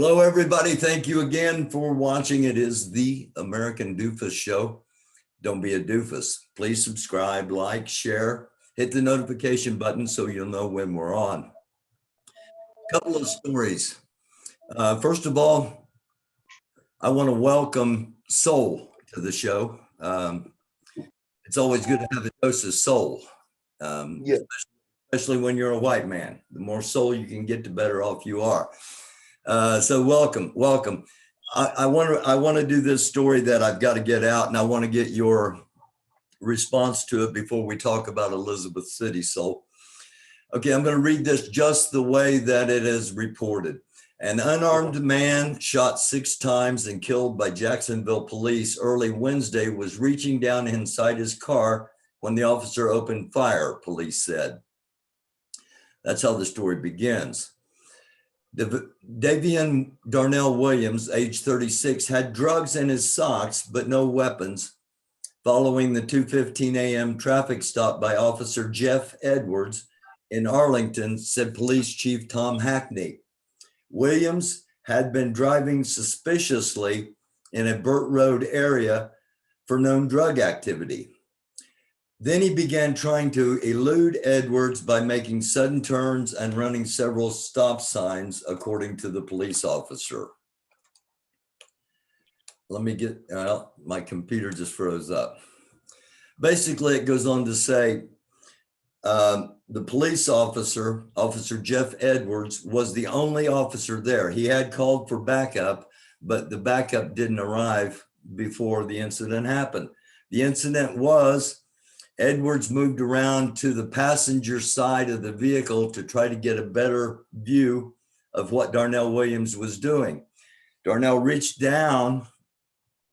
Hello, everybody. Thank you again for watching. It is the American Doofus Show. Don't be a doofus. Please subscribe, like, share, hit the notification button so you'll know when we're on. A couple of stories. First of all, I want to welcome Soul to the show. It's always good to have a dose of soul, Yeah. especially when you're a white man. The more soul you can get, the better off you are. So welcome. I want to do this story that I've got to get out, and I want to get your response to it before we talk about Elizabeth City. So, okay, I'm going to read this just the way that it is reported. An unarmed man shot 6 times and killed by Jacksonville police early Wednesday was reaching down inside his car when the officer opened fire, police said. That's how the story begins. Davian Darnell Williams, age 36, had drugs in his socks, but no weapons. Following the 2:15 a.m. traffic stop by Officer Jeff Edwards in Arlington, said Police Chief Tom Hackney. Williams had been driving suspiciously in a Burt Road area for known drug activity. Then he began trying to elude Edwards by making sudden turns and running several stop signs, according to the police officer. Let me get, my computer just froze up. Basically, it goes on to say, the police officer, Officer Jeff Edwards, was the only officer there. He had called for backup, but the backup didn't arrive before the incident happened. The incident was Edwards moved around to the passenger side of the vehicle to try to get a better view of what Darnell Williams was doing. Darnell reached down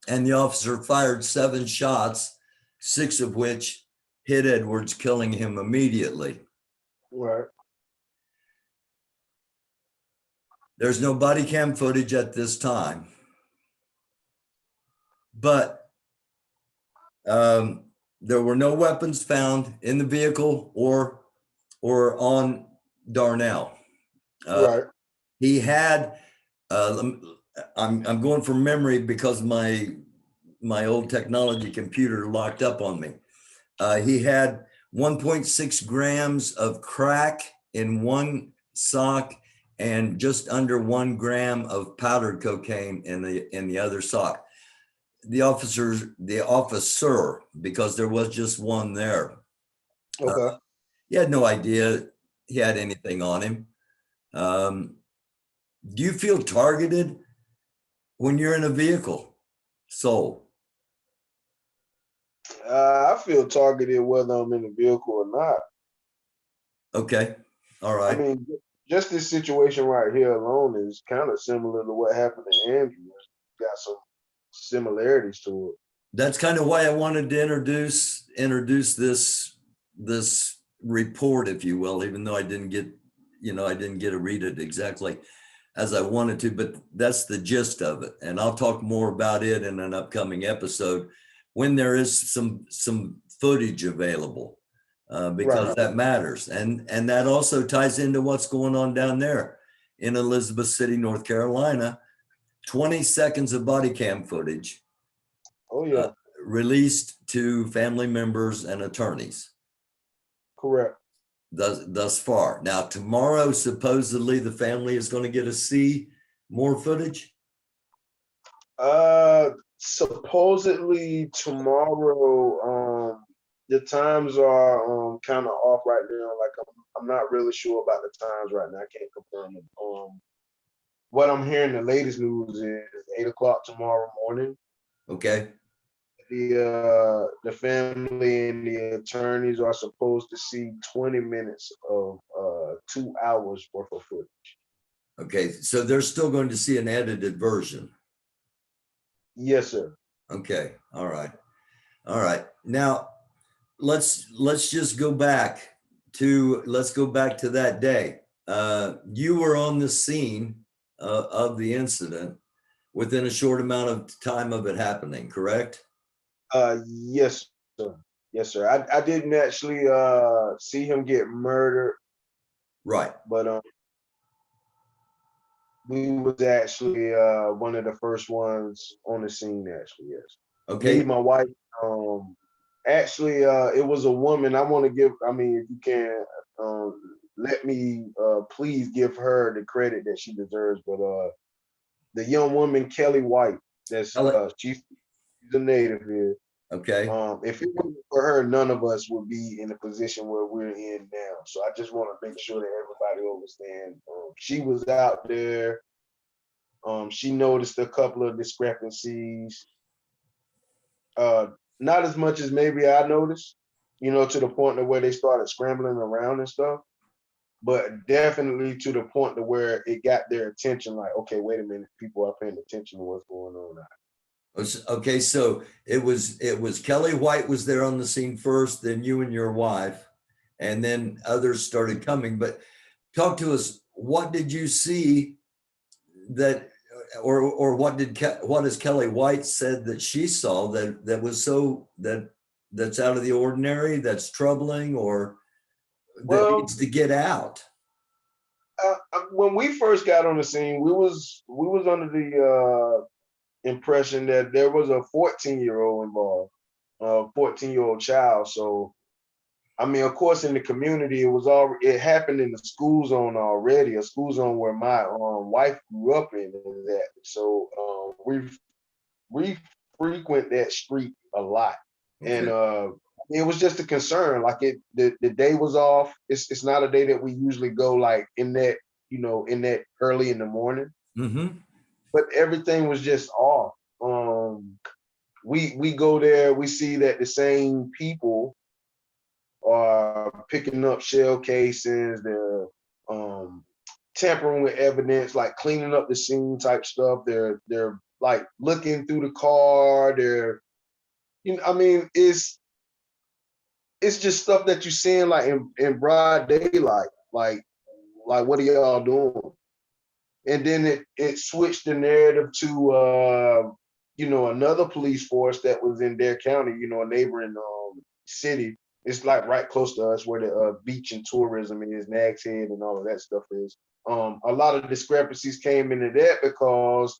and the officer fired 7 shots, 6 of which hit Edwards, killing him immediately. Right. There's no body cam footage at this time, but there were no weapons found in the vehicle or on Darnell. Right. He had, I'm going from memory because my old technology computer locked up on me. He had 1.6 grams of crack in one sock and just under 1 gram of powdered cocaine in the other sock. The officer, because there was just one there. Okay. He had no idea he had anything on him. Do you feel targeted when you're in a vehicle? Soul. I feel targeted whether I'm in a vehicle or not. Okay. All right. I mean, just this situation right here alone is kind of similar to what happened to Andrew. It's got some similarities to it. That's kind of why I wanted to introduce this report, if you will, even though I didn't get to read it exactly as I wanted to, but that's the gist of it. And I'll talk more about it in an upcoming episode when there is some footage available, because Right. that matters. And that also ties into what's going on down there in Elizabeth City, North Carolina. 20 seconds of body cam footage. Oh, yeah. Released to family members and attorneys. Correct. Thus far. Now, tomorrow, supposedly the family is going to get to see more footage. Supposedly tomorrow, the times are kind of off right now. Like I'm not really sure about the times right now. I can't confirm them. What I'm hearing, the latest news is 8 o'clock tomorrow morning. Okay. The family and the attorneys are supposed to see 20 minutes of 2 hours worth of footage. Okay, so they're still going to see an edited version. Yes, sir. Okay, all right. Now, let's just go back to that day. You were on the scene of the incident within a short amount of time of it happening, correct? Yes, sir. Yes, sir. I didn't actually see him get murdered. Right. But We was actually one of the first ones on the scene, actually, yes. Me, Okay. my wife, actually it was a woman. I want to give, I mean, if you can, let me please give her the credit that she deserves. But the young woman, Kelly White, that's Tell it. she's a native here. Okay. If it wasn't for her, none of us would be in the position where we're in now. So I just want to make sure that everybody understands. She was out there. She noticed a couple of discrepancies. Uh, Not as much as maybe I noticed, to the point of where they started scrambling around and stuff, but definitely to the point to where it got their attention. Like, okay, wait a minute, people are paying attention to what's going on now. Okay, so it was Kelly White was there on the scene first, then you and your wife, and then others started coming. But talk to us. What did you see that, or what has Kelly White said that she saw that was that's out of the ordinary, that's troubling, or that Well, needs to get out? when we first got on the scene, we was under the impression that there was a 14-year-old involved, a 14-year-old child. So I mean, of course, in the community, it happened in the school zone already, a school zone where my wife grew up in. And that. So we frequent that street a lot, and Okay. it was just a concern. Like the day was off. It's not a day that we usually go like in that in that early in the morning, Mm-hmm. but everything was just off. We go there, we see that the same people are picking up shell casings, they're tampering with evidence, like cleaning up the scene type stuff. They're like looking through the car. I mean, it's just stuff that you're seeing like in broad daylight. Like what are y'all doing? And then it switched the narrative to another police force that was in their county, a neighboring city. It's like right close to us where the beach and tourism is, Nags Head and all of that stuff is. A lot of discrepancies came into that because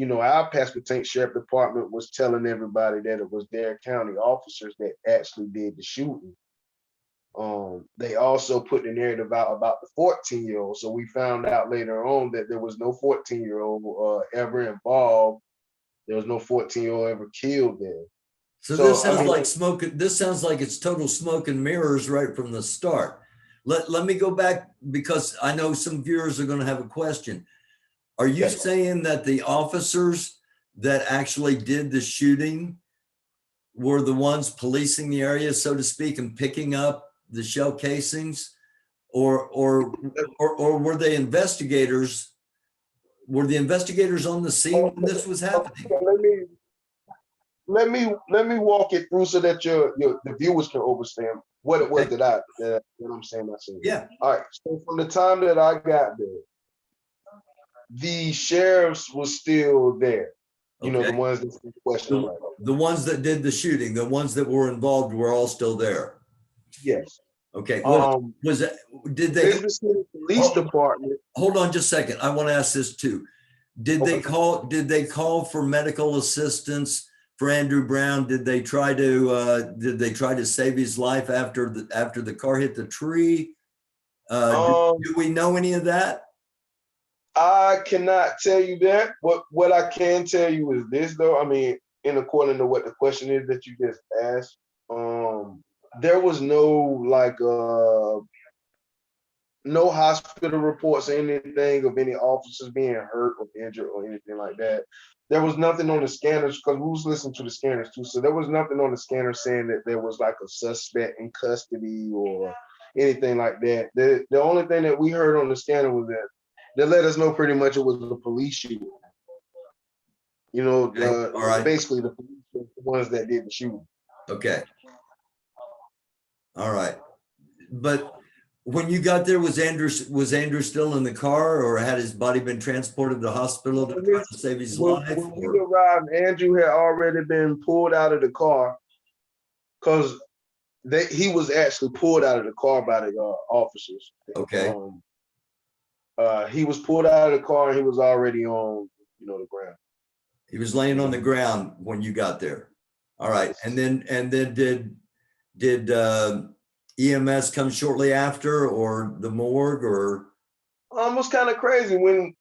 our Pasquotank Sheriff Department was telling everybody that it was their county officers that actually did the shooting. They also put the narrative out about the 14-year-old. So we found out later on that there was no 14-year-old ever involved. There was no 14-year-old ever killed there. So this So I sounds mean, like smoke. This sounds like it's total smoke and mirrors right from the start. Let me go back because I know some viewers are going to have a question. Are you okay. saying that the officers that actually did the shooting were the ones policing the area, so to speak, and picking up the shell casings, or were they investigators? Were the investigators on the scene when this was happening? Let me walk it through so that the viewers can understand what it was Okay. that I'm saying. Yeah. All right. So from the time that I got there, the sheriffs was still there. The Okay. ones that's questioning The, right now. the ones that did the shooting, the ones that were involved were all still there. Yes. Okay. Um, Was it, did they, Business City Police hold, Department. hold on just a second. I want to ask this too. Okay. Did they call for medical assistance for Andrew Brown? Did they try to save his life after the car hit the tree? Do we know any of that? I cannot tell you that. What I can tell you is this, though. I mean, in according to what the question is that you just asked, there was no hospital reports or anything of any officers being hurt or injured or anything like that. There was nothing on the scanners because we was listening to the scanners too. So there was nothing on the scanner saying that there was like a suspect in custody or anything like that. The only thing that we heard on the scanner was that they let us know pretty much it was a police shooting. Okay. All right. Basically the police were the ones that did the shooting. Okay. All right. But when you got there, was Andrew still in the car, or had his body been transported to the hospital to try to save his life? When we arrived, Andrew had already been pulled out of the car because he was actually pulled out of the car by the officers. Okay. He was pulled out of the car and he was already on, the ground. He was laying on the ground when you got there. All right. Yes. And then did EMS come shortly after, or the morgue, or? It was kind of crazy when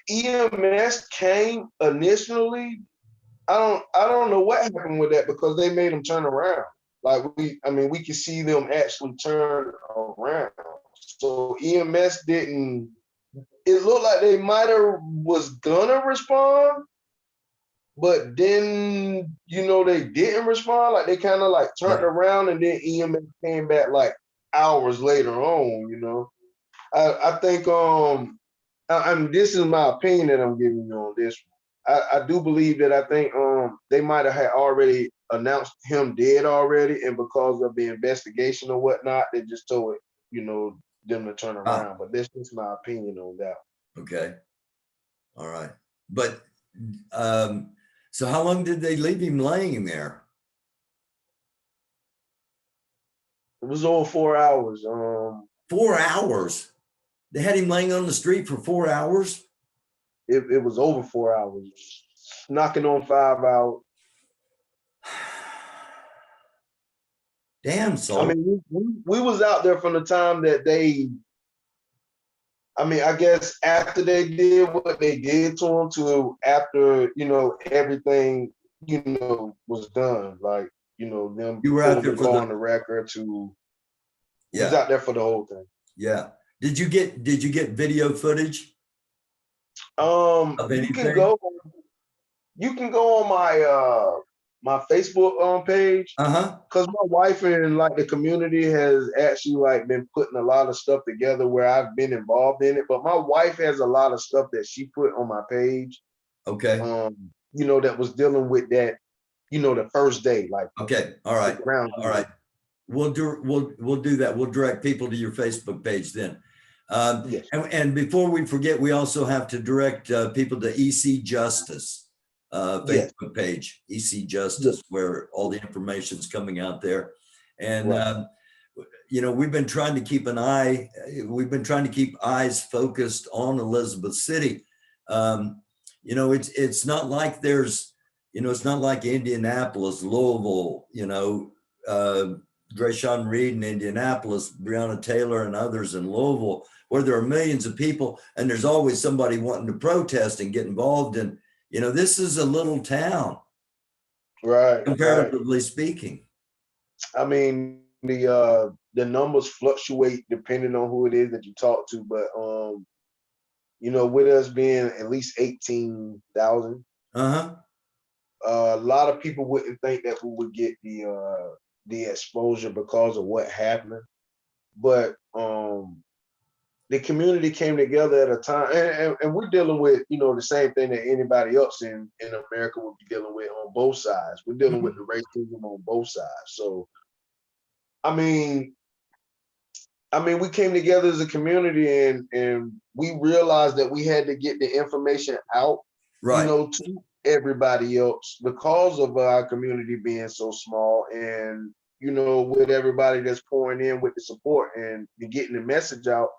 EMS came initially. I don't know what happened with that because they made them turn around. Like we could see them actually turn around. So EMS didn't. It looked like they might have was gonna respond, but then they didn't respond. Like they kind of like turned around and then EMS came back like hours later on. I think I mean, this is my opinion that I'm giving you on this one. I do believe that I think they might have had already announced him dead already, and because of the investigation or whatnot, they just told them to turn around. But this is my opinion on that. Okay. All right. But so how long did they leave him laying there? It was over 4 hours. 4 hours. They had him laying on the street for 4 hours. It was over 4 hours, knocking on 5 hours. Damn, soul. I mean, we was out there from the time that they. I mean, I guess after they did what they did to him, to after everything was done, like them. You were out there for on the record to. Yeah. Was out there for the whole thing. Yeah. Did you get video footage? You can go. You can go on my Facebook page. Because my wife and like the community has actually like been putting a lot of stuff together where I've been involved in it. But my wife has a lot of stuff that she put on my page. Okay. That was dealing with that, the first day. Like okay. All right. All right. We'll do that. We'll direct people to your Facebook page then. Yes. And before we forget, we also have to direct people to EC Justice Facebook page, EC Justice, where all the information is coming out there. And we've been trying to keep eyes focused on Elizabeth City. It's not like there's, it's not like Indianapolis, Louisville, Drayshawn Reed in Indianapolis, Breonna Taylor and others in Louisville, where there are millions of people and there's always somebody wanting to protest and get involved in. This is a little town, right? Comparatively speaking. I mean, the numbers fluctuate depending on who it is that you talk to, but with us being at least 18,000, a lot of people wouldn't think that we would get the exposure because of what happened, but the community came together at a time, and we're dealing with the same thing that anybody else in America would be dealing with on both sides. We're dealing with the racism on both sides. So, I mean, we came together as a community, and we realized that we had to get the information out, to everybody else because of our community being so small, and with everybody that's pouring in with the support and getting the message out.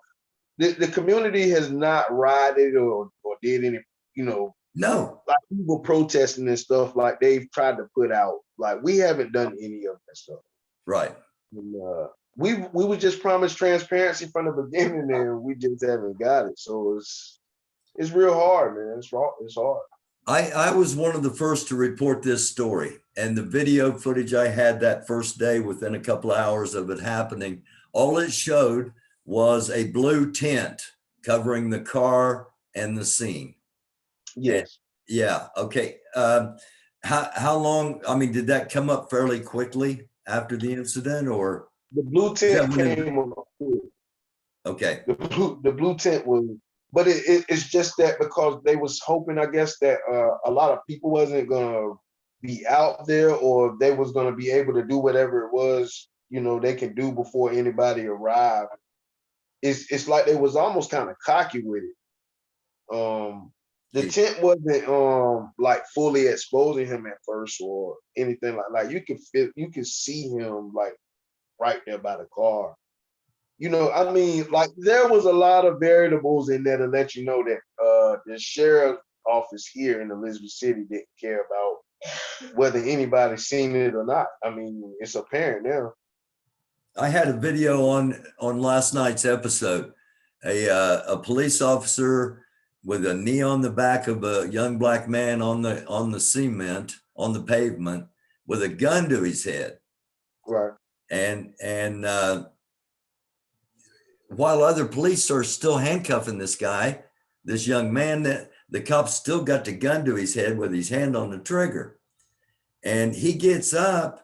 The community has not rioted or did any, no, like people protesting and stuff like they've tried to put out. Like we haven't done any of that stuff. Right. And, we were just promised transparency from the beginning, and we just haven't got it. So it's real hard, man. It's hard. I was one of the first to report this story, and the video footage I had that first day, within a couple of hours of it happening, all it showed was a blue tent covering the car and the scene. Yes. And, yeah. Okay. How long? I mean, did that come up fairly quickly after the incident, or the blue tent came up? Okay. The blue tent was, but it's just that because they was hoping, I guess, that a lot of people wasn't gonna be out there, or they was gonna be able to do whatever it was they can do before anybody arrived. It's like they was almost kind of cocky with it. The tent wasn't like fully exposing him at first or anything like you could see him like right there by the car. you know, I mean, like there was a lot of variables in there to let you know that the sheriff's office here in Elizabeth City didn't care about whether anybody seen it or not. I mean, it's apparent now. I had a video on last night's episode. A police officer with a knee on the back of a young black man on the cement on the pavement with a gun to his head, Right. and while other police are still handcuffing this guy, this young man, that the cop still got the gun to his head with his hand on the trigger, and he gets up.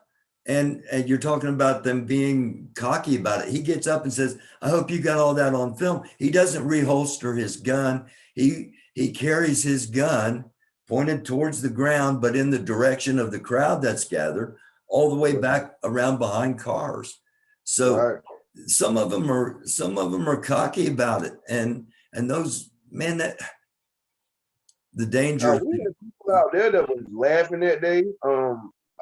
And you're talking about them being cocky about it. He gets up and says, "I hope you got all that on film." He doesn't reholster his gun. He carries his gun pointed towards the ground, but in the direction of the crowd that's gathered, all the way back around behind cars. So Right. some of them are cocky about it, and those, man, that the danger. We had people out there that was laughing that day.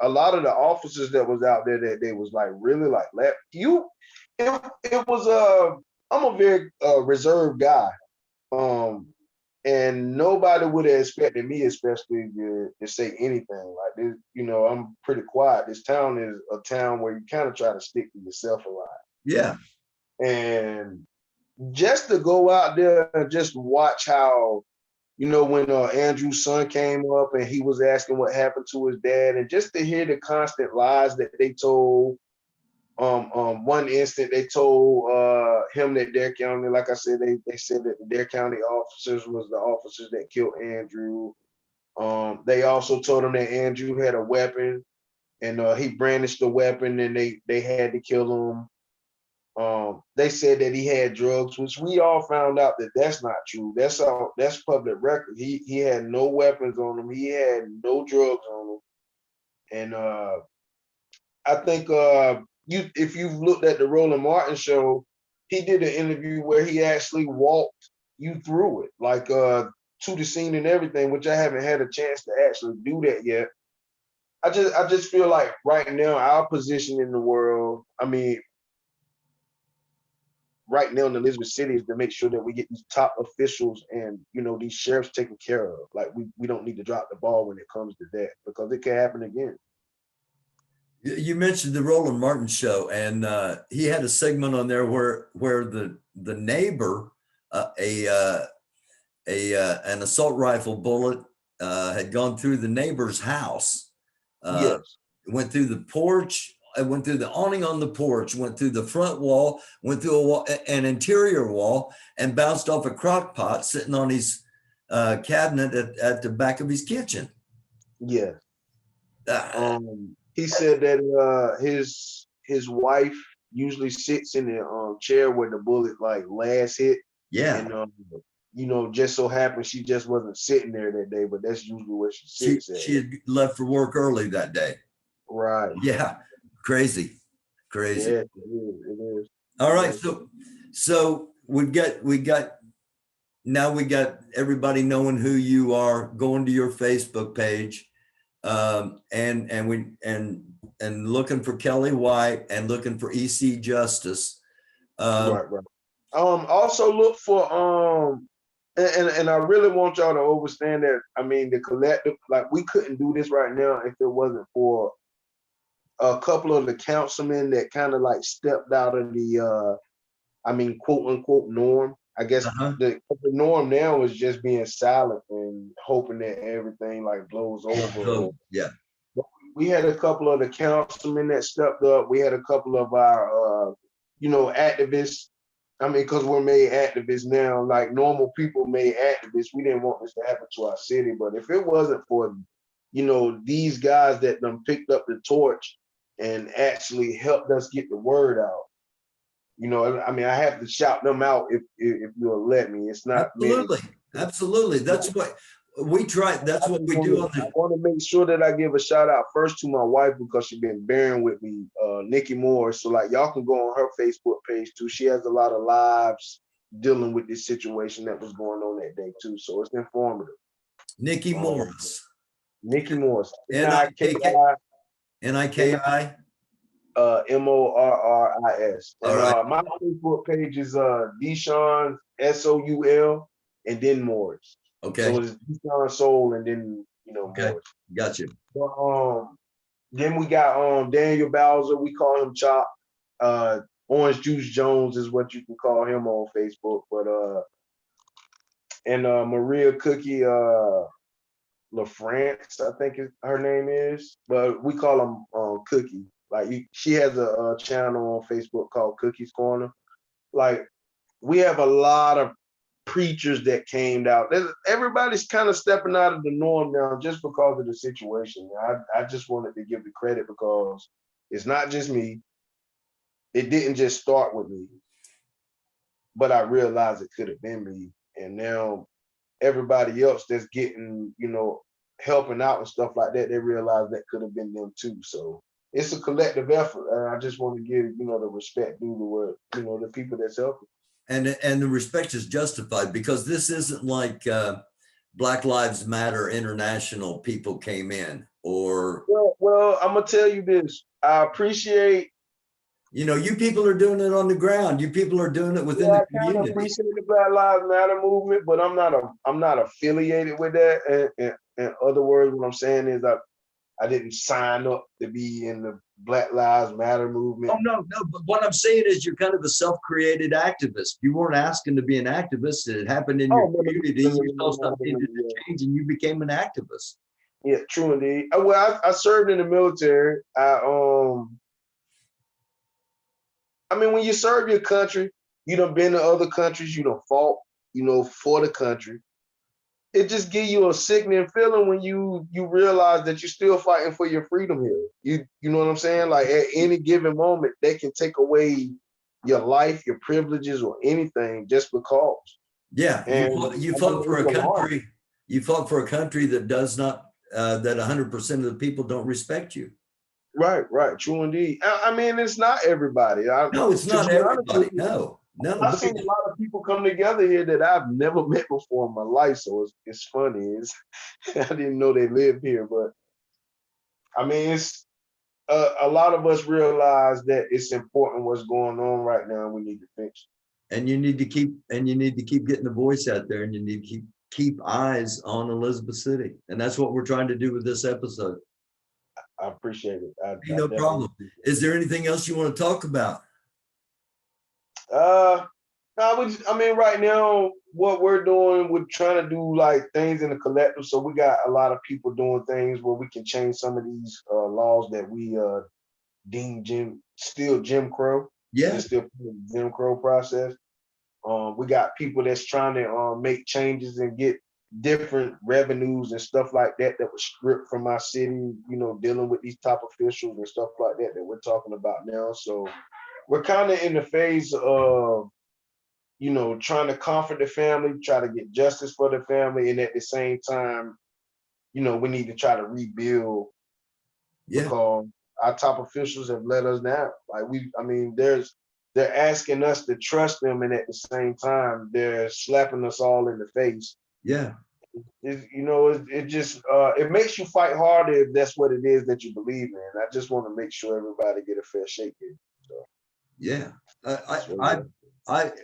A lot of the officers that was out there that day was like really like laugh. It was I'm a very reserved guy. And nobody would have expected me, especially to say anything like this. You know, I'm pretty quiet. This town is a town where you kind of try to stick to yourself a lot. Yeah. And just to go out there and just watch how, you know, when Andrew's son came up and he was asking what happened to his dad, and just to hear the constant lies that they told. One instant they told him that Dare County, like I said, they said that the Dare County officers was the officers that killed Andrew. They also told him that Andrew had a weapon and he brandished the weapon and they had to kill him. They said that he had drugs, which we all found out that that's not true. That's public record. He had no weapons on him. He had no drugs on him. And I think if you've looked at the Roland Martin show, he did an interview where he actually walked you through it, like to the scene and everything, which I haven't had a chance to actually do that yet. I just feel like right now our position in the world, I mean, right now in Elizabeth City is to make sure that we get these top officials and, you know, these sheriffs taken care of. Like we don't need to drop the ball when it comes to that, because it can happen again. You mentioned the Roland Martin show, and he had a segment on there where the neighbor, an assault rifle bullet had gone through the neighbor's house. Yes. Went through the porch. It went through the awning on the porch. Went through the front wall. Went through an interior wall, and bounced off a crock pot sitting on his cabinet at the back of his kitchen. Yes. He said that his wife usually sits in the chair where the bullet like last hit. Yeah. And you know, just so happened she just wasn't sitting there that day, but that's usually where she sits at. She had left for work early that day. Right. Yeah. Crazy. Yeah, it is. All right. So we got now we got everybody knowing who you are, going to your Facebook page. And looking for Kelly White and looking for EC Justice. Right. Also look for and I really want y'all to understand that, I mean, the collective, like we couldn't do this right now if it wasn't for a couple of the councilmen that kind of like stepped out of the I mean, quote unquote norm. I guess the norm now is just being silent and hoping that everything like blows over. Yeah. We had a couple of the councilmen that stepped up. We had a couple of our, you know, activists. I mean, because we're made activists now, like normal people made activists. We didn't want this to happen to our city. But if it wasn't for, you know, these guys that done picked up the torch and actually helped us get the word out, you know, I mean, I have to shout them out if you'll let me. It's not absolutely. That's what we try. That's what we do. I want to make sure that I give a shout out first to my wife, because she's been bearing with me, Nikki Moore. So like y'all can go on her Facebook page too. She has a lot of lives dealing with this situation that was going on that day too. So it's informative. Nikki Morris. Nikki Morris. N-I-K-I. Morris. All And right. my Facebook page is Deshaun Soul and then Morris. Okay. So it's Deshaun Soul and then Okay. Morris. Gotcha. But then we got Daniel Bowser, we call him Chop. Orange Juice Jones is what you can call him on Facebook. But and Maria Cookie LaFrance, I think her name is, but we call him Cookie. Like she has a channel on Facebook called Cookie's Corner. Like we have a lot of preachers that came out. Everybody's kind of stepping out of the norm now just because of the situation. I just wanted to give the credit because it's not just me. It didn't just start with me, but I realized it could have been me. And now everybody else that's getting, helping out and stuff like that, they realize that could have been them too. So it's a collective effort. And I just want to give, the respect due to what, the people that's helping. And the respect is justified because this isn't like Black Lives Matter International people came in or. Well, I'm gonna tell you this. I appreciate. You people are doing it on the ground. You people are doing it within I the kind of community. appreciate the Black Lives Matter movement, but I'm not affiliated with that. And in other words, what I'm saying is I didn't sign up to be in the Black Lives Matter movement. Oh, no. But what I'm saying is you're kind of a self-created activist. You weren't asking to be an activist. It happened in your community. You saw something needed to change and you became an activist. Yeah, true indeed. Well, I served in the military. I mean, when you serve your country, you done been to other countries, you done fought, for the country. It just gives you a sickening feeling when you realize that you're still fighting for your freedom here. You know what I'm saying? Like at any given moment, they can take away your life, your privileges, or anything just because. Yeah, you fought for a country. You fought for a country that does not that 100% of the people don't respect you. Right, true indeed. I mean, it's not everybody. No, it's not everybody. No. I've seen a lot of people come together here that I've never met before in my life, so it's funny. I didn't know they lived here, but I mean, it's a lot of us realize that it's important what's going on right now, and we need to fix it. And you need to keep getting the voice out there, and you need to keep eyes on Elizabeth City, and that's what we're trying to do with this episode. I appreciate it. No problem. Is there anything else you want to talk about? I mean, right now, what we're doing, we're trying to do like things in the collective. So we got a lot of people doing things where we can change some of these laws that we deem Jim Crow. Yeah. It's still Jim Crow process. We got people that's trying to make changes and get different revenues and stuff like that was stripped from our city, dealing with these top officials and stuff like that we're talking about now. So we're kind of in the phase of, trying to comfort the family, try to get justice for the family. And at the same time, we need to try to rebuild because our top officials have let us down. They're asking us to trust them. And at the same time, they're slapping us all in the face. Yeah. It makes you fight harder if that's what it is that you believe in. I just want to make sure everybody get a fair shake here. So. Yeah.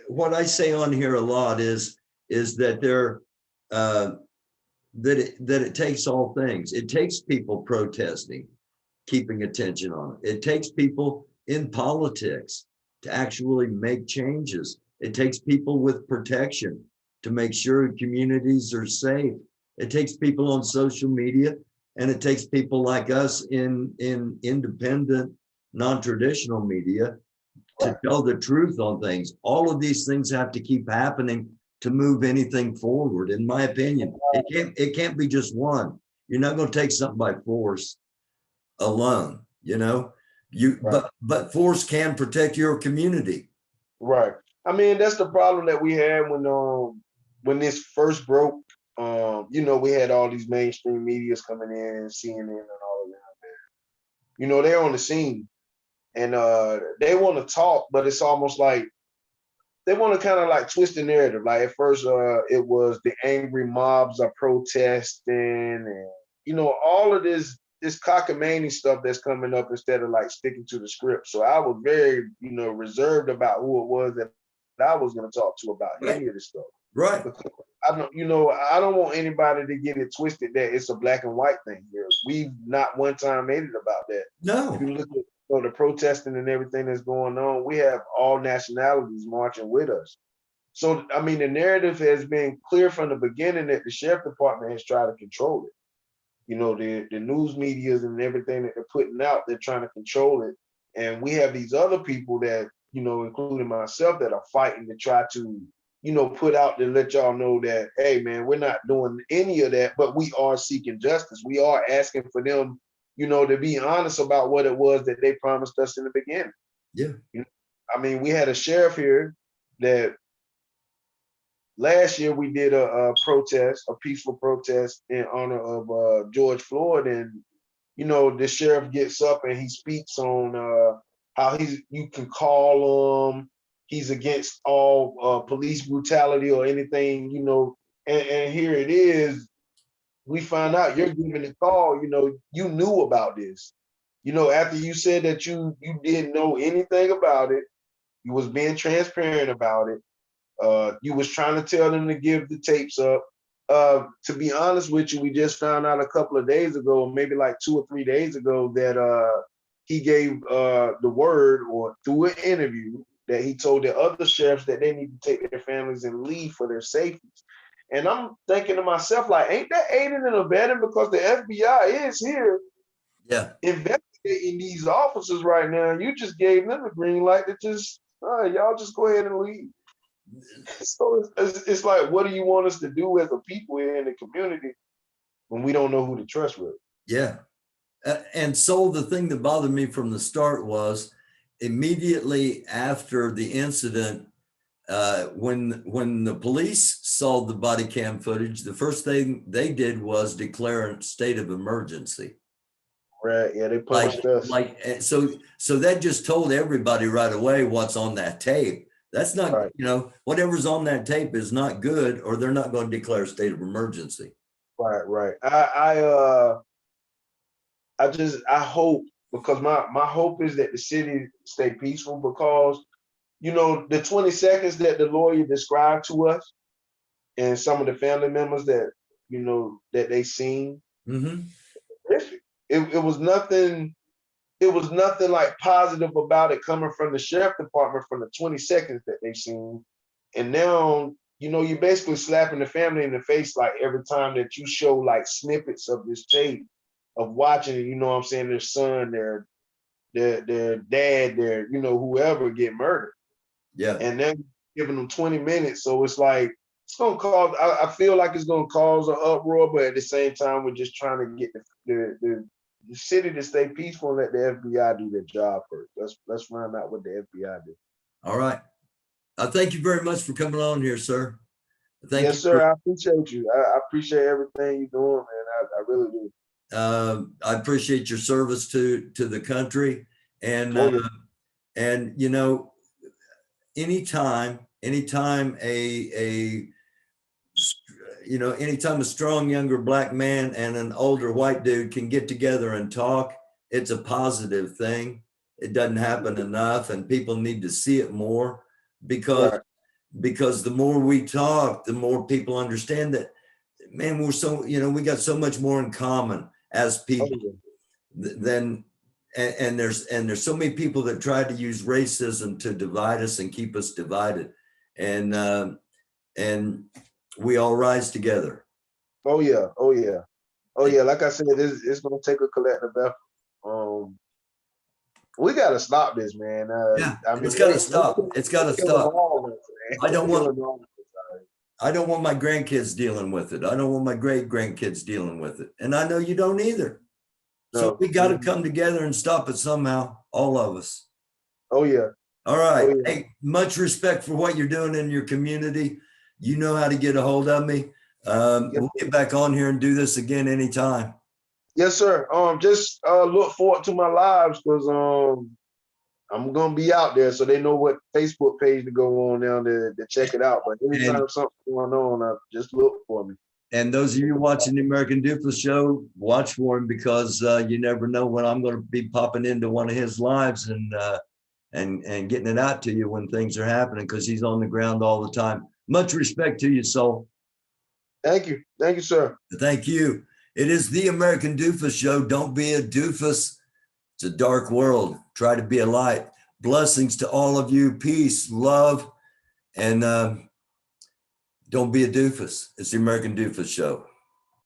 What I say on here a lot is that that it takes all things. It takes people protesting, keeping attention on it. It takes people in politics to actually make changes. It takes people with protection to make sure communities are safe. It takes people on social media, and it takes people like us in independent, non-traditional media to tell the truth on things. All of these things have to keep happening to move anything forward, in my opinion. It can't be just one. You're not going to take something by force alone, but force can protect your community. Right. I mean, that's the problem that we had when this first broke. We had all these mainstream medias coming in, CNN and all of that. They're on the scene. And they want to talk, but it's almost like they want to kind of like twist the narrative. Like at first, it was the angry mobs are protesting, and all of this this cockamamie stuff that's coming up instead of like sticking to the script. So I was very, reserved about who it was that I was going to talk to about Right. any of this stuff. Right. I don't want anybody to get it twisted that it's a black and white thing here. We've not one time made it about that. No. If you look at the protesting and everything that's going on, we have all nationalities marching with us. So, I mean, the narrative has been clear from the beginning that the sheriff department has tried to control it. The news medias and everything that they're putting out, they're trying to control it. And we have these other people that, including myself, that are fighting to try to, put out to let y'all know that, hey, man, we're not doing any of that, but we are seeking justice. We are asking for them, to be honest about what it was that they promised us in the beginning. Yeah. I mean, we had a sheriff here that last year we did a protest, a peaceful protest in honor of George Floyd, and the sheriff gets up and he speaks on how you can call him. He's against all police brutality or anything, and here it is. We find out you're giving a call. You knew about this. After you said that you didn't know anything about it, you was being transparent about it. You was trying to tell them to give the tapes up. To be honest with you, we just found out a couple of days ago, maybe like 2 or 3 days ago, that he gave the word, or through an interview, that he told the other sheriffs that they need to take their families and leave for their safety. And I'm thinking to myself, like, ain't that aiding and abetting? Because the FBI is here, investigating these officers right now. You just gave them the green light to just, y'all just go ahead and leave. So it's like, what do you want us to do as a people here in the community when we don't know who to trust with? Yeah. And so the thing that bothered me from the start was immediately after the incident, when the police saw the body cam footage, the first thing they did was declare a state of emergency. Right. Yeah, they punished us. So that just told everybody right away what's on that tape. That's not, right. Whatever's on that tape is not good, or they're not going to declare a state of emergency. Right. I hope, because my hope is that the city stay peaceful, because the 20 seconds that the lawyer described to us and some of the family members that that they seen, it was nothing. It was nothing like positive about it coming from the sheriff department from the 20 seconds that they've seen. And now, you're basically slapping the family in the face, like every time that you show like snippets of this tape of watching it, what I'm saying, their son, their dad, their, whoever get murdered. Yeah. And then giving them 20 minutes. So it's like, it's going to cause, I feel like it's going to cause an uproar, but at the same time, we're just trying to get the city to stay peaceful and let the FBI do their job first. Let's find out what the FBI do. All right. Thank you very much for coming on here, sir. Yes, sir. I appreciate you. I appreciate everything you're doing, man. I really do. I appreciate your service to the country, and anytime anytime a strong younger black man and an older white dude can get together and talk, it's a positive thing. It doesn't happen enough, and people need to see it more, because the more we talk, the more people understand that, man, we're so, we got so much more in common as people than, and there's so many people that try to use racism to divide us and keep us divided. And we all rise together. Oh yeah. Like I said, it's gonna take a collective effort. We gotta stop this, man. It's gotta stop. It's gotta stop. I don't want my grandkids dealing with it. I don't want my great grandkids dealing with it. And I know you don't either. So we got to come together and stop it somehow, all of us. Oh yeah. All right. Hey, much respect for what you're doing in your community. You know how to get a hold of me. We'll get back on here and do this again anytime. Yes, sir. Just look forward to my lives, because I'm gonna be out there, so they know what Facebook page to go on now to check it out. But anytime something's going on, just look for me. And those of you watching the American Doofus show, watch for him because you never know when I'm going to be popping into one of his lives and getting it out to you when things are happening because he's on the ground all the time. Much respect to you, Soul. Thank you, sir. Thank you. It is the American Doofus show. Don't be a doofus. It's a dark world. Try to be a light. Blessings to all of you. Peace, love, and don't be a doofus. It's the American Doofus show.